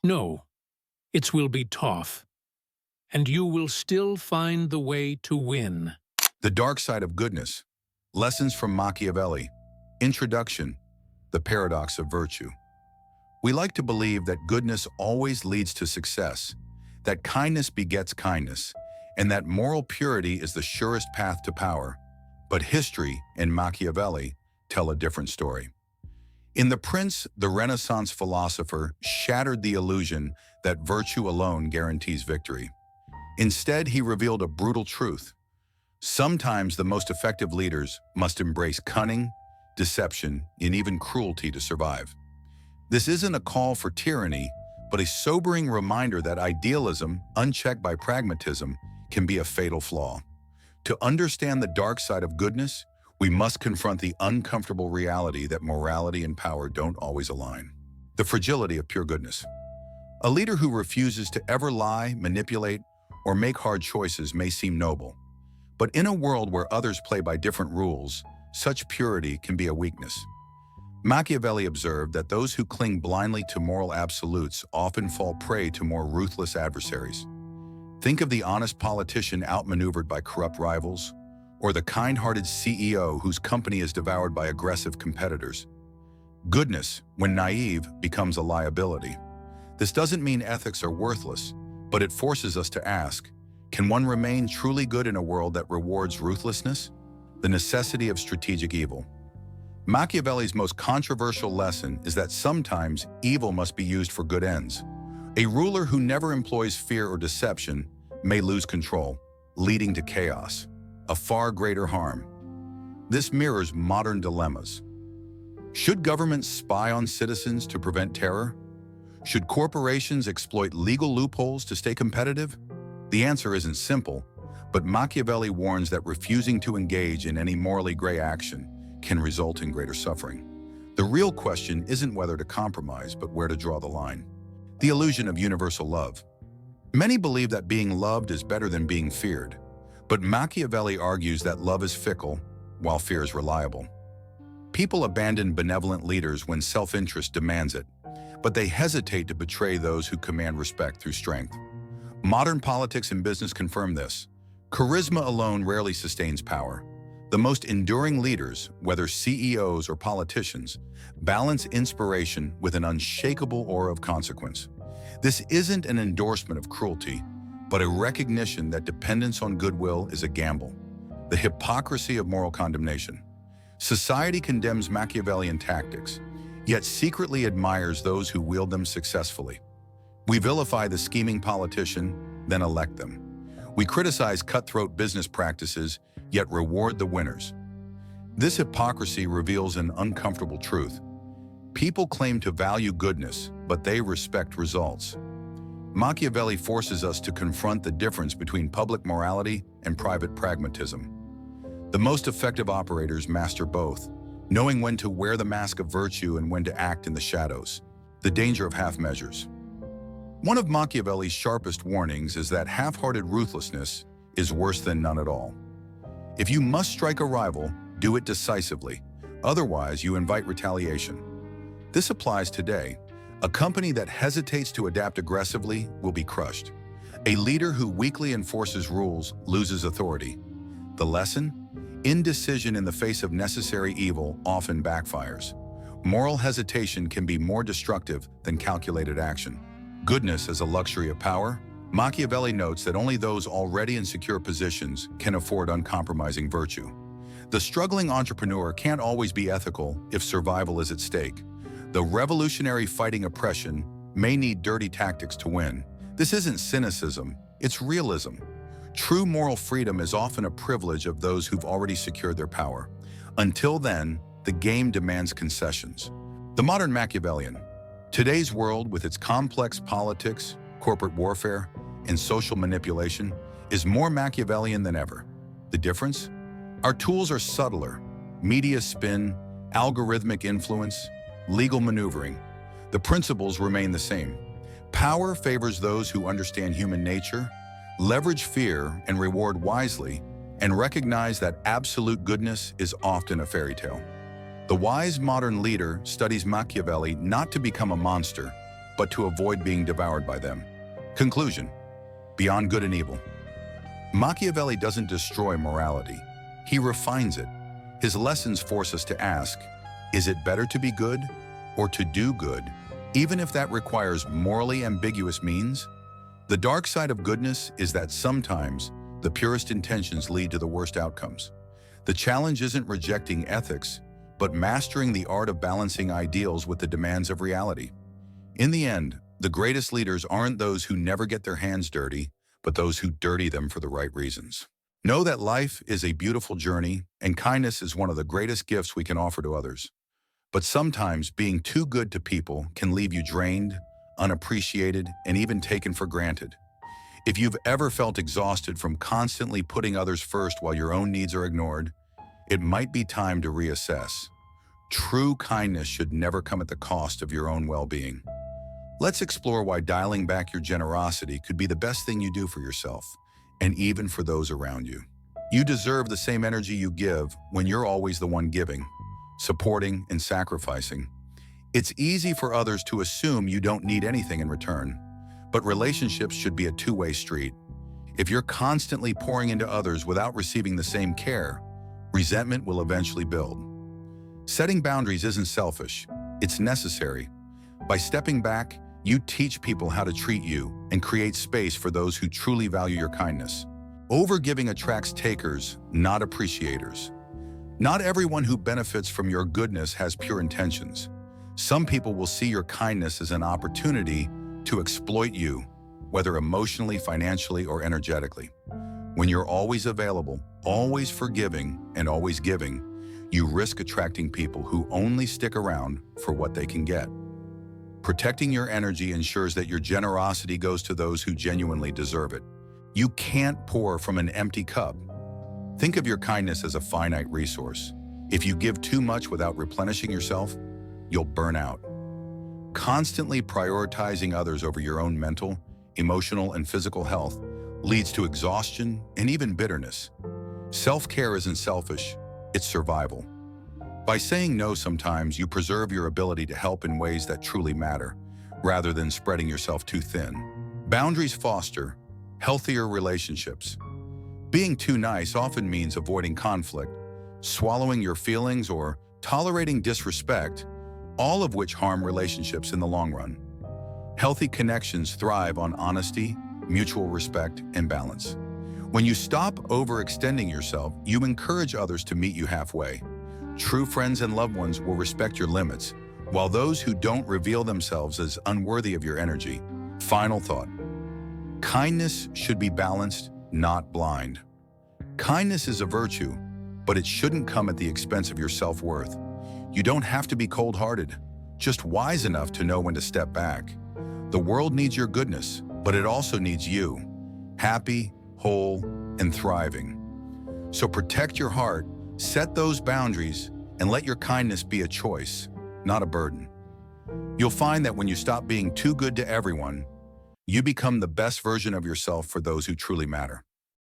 No, it will be tough, and you will still find the way to win. The Dark Side of Goodness. Lessons from Machiavelli. Introduction. The Paradox of Virtue. We like to believe that goodness always leads to success, that kindness begets kindness, and that moral purity is the surest path to power. But history and Machiavelli tell a different story. In The Prince, the Renaissance philosopher shattered the illusion that virtue alone guarantees victory. Instead, he revealed a brutal truth. Sometimes the most effective leaders must embrace cunning, deception, and even cruelty to survive. This isn't a call for tyranny, but a sobering reminder that idealism, unchecked by pragmatism, can be a fatal flaw. To understand the dark side of goodness, we must confront the uncomfortable reality that morality and power don't always align. The fragility of pure goodness. A leader who refuses to ever lie, manipulate, or make hard choices may seem noble. But in a world where others play by different rules, such purity can be a weakness. Machiavelli observed that those who cling blindly to moral absolutes often fall prey to more ruthless adversaries. Think of the honest politician outmaneuvered by corrupt rivals, or the kind-hearted CEO whose company is devoured by aggressive competitors. Goodness, when naive, becomes a liability. This doesn't mean ethics are worthless, but it forces us to ask, can one remain truly good in a world that rewards ruthlessness? The necessity of strategic evil. Machiavelli's most controversial lesson is that sometimes evil must be used for good ends. A ruler who never employs fear or deception may lose control, leading to chaos, a far greater harm. This mirrors modern dilemmas. Should governments spy on citizens to prevent terror? Should corporations exploit legal loopholes to stay competitive? The answer isn't simple, but Machiavelli warns that refusing to engage in any morally gray action can result in greater suffering. The real question isn't whether to compromise, but where to draw the line. The illusion of universal love. Many believe that being loved is better than being feared, but Machiavelli argues that love is fickle, while fear is reliable. People abandon benevolent leaders when self-interest demands it, but they hesitate to betray those who command respect through strength. Modern politics and business confirm this. Charisma alone rarely sustains power. The most enduring leaders, whether CEOs or politicians, balance inspiration with an unshakable aura of consequence. This isn't an endorsement of cruelty, but a recognition that dependence on goodwill is a gamble. The hypocrisy of moral condemnation. Society condemns Machiavellian tactics, yet secretly admires those who wield them successfully. We vilify the scheming politician, then elect them. We criticize cutthroat business practices, yet reward the winners. This hypocrisy reveals an uncomfortable truth. People claim to value goodness, but they respect results. Machiavelli forces us to confront the difference between public morality and private pragmatism. The most effective operators master both, knowing when to wear the mask of virtue and when to act in the shadows. The danger of half measures. One of Machiavelli's sharpest warnings is that half-hearted ruthlessness is worse than none at all. If you must strike a rival, do it decisively. Otherwise, you invite retaliation. This applies today. A company that hesitates to adapt aggressively will be crushed. A leader who weakly enforces rules loses authority. The lesson? Indecision in the face of necessary evil often backfires. Moral hesitation can be more destructive than calculated action. Goodness as a luxury of power? Machiavelli notes that only those already in secure positions can afford uncompromising virtue. The struggling entrepreneur can't always be ethical if survival is at stake. The revolutionary fighting oppression may need dirty tactics to win. This isn't cynicism, it's realism. True moral freedom is often a privilege of those who've already secured their power. Until then, the game demands concessions. The modern Machiavellian. Today's world, with its complex politics, corporate warfare, and social manipulation, is more Machiavellian than ever. The difference? Our tools are subtler. Media spin, algorithmic influence, legal maneuvering. The principles remain the same. Power favors those who understand human nature, leverage fear and reward wisely, and recognize that absolute goodness is often a fairy tale. The wise modern leader studies Machiavelli not to become a monster, but to avoid being devoured by them. Conclusion: beyond good and evil. Machiavelli doesn't destroy morality. He refines it. His lessons force us to ask, is it better to be good or to do good, even if that requires morally ambiguous means? The dark side of goodness is that sometimes the purest intentions lead to the worst outcomes. The challenge isn't rejecting ethics, but mastering the art of balancing ideals with the demands of reality. In the end, the greatest leaders aren't those who never get their hands dirty, but those who dirty them for the right reasons. Know that life is a beautiful journey, and kindness is one of the greatest gifts we can offer to others. But sometimes being too good to people can leave you drained, unappreciated, and even taken for granted. If you've ever felt exhausted from constantly putting others first while your own needs are ignored, it might be time to reassess. True kindness should never come at the cost of your own well-being. Let's explore why dialing back your generosity could be the best thing you do for yourself, and even for those around you. You deserve the same energy you give when you're always the one giving, supporting, and sacrificing. It's easy for others to assume you don't need anything in return, but relationships should be a two-way street. If you're constantly pouring into others without receiving the same care, resentment will eventually build. Setting boundaries isn't selfish, it's necessary. By stepping back, you teach people how to treat you and create space for those who truly value your kindness. Overgiving attracts takers, not appreciators. Not everyone who benefits from your goodness has pure intentions. Some people will see your kindness as an opportunity to exploit you, whether emotionally, financially, or energetically. When you're always available, always forgiving, and always giving, you risk attracting people who only stick around for what they can get. Protecting your energy ensures that your generosity goes to those who genuinely deserve it. You can't pour from an empty cup. Think of your kindness as a finite resource. If you give too much without replenishing yourself, you'll burn out. Constantly prioritizing others over your own mental, emotional, and physical health leads to exhaustion and even bitterness. Self-care isn't selfish, it's survival. By saying no sometimes, you preserve your ability to help in ways that truly matter, rather than spreading yourself too thin. Boundaries foster healthier relationships. Being too nice often means avoiding conflict, swallowing your feelings, or tolerating disrespect, all of which harm relationships in the long run. Healthy connections thrive on honesty, mutual respect, and balance. When you stop overextending yourself, you encourage others to meet you halfway. True friends and loved ones will respect your limits, while those who don't reveal themselves as unworthy of your energy. Final thought: kindness should be balanced, not blind. Kindness is a virtue, but it shouldn't come at the expense of your self-worth. You don't have to be cold-hearted, just wise enough to know when to step back. The world needs your goodness, but it also needs you, happy, whole, and thriving. So protect your heart, set those boundaries, and let your kindness be a choice, not a burden. You'll find that when you stop being too good to everyone, you become the best version of yourself for those who truly matter.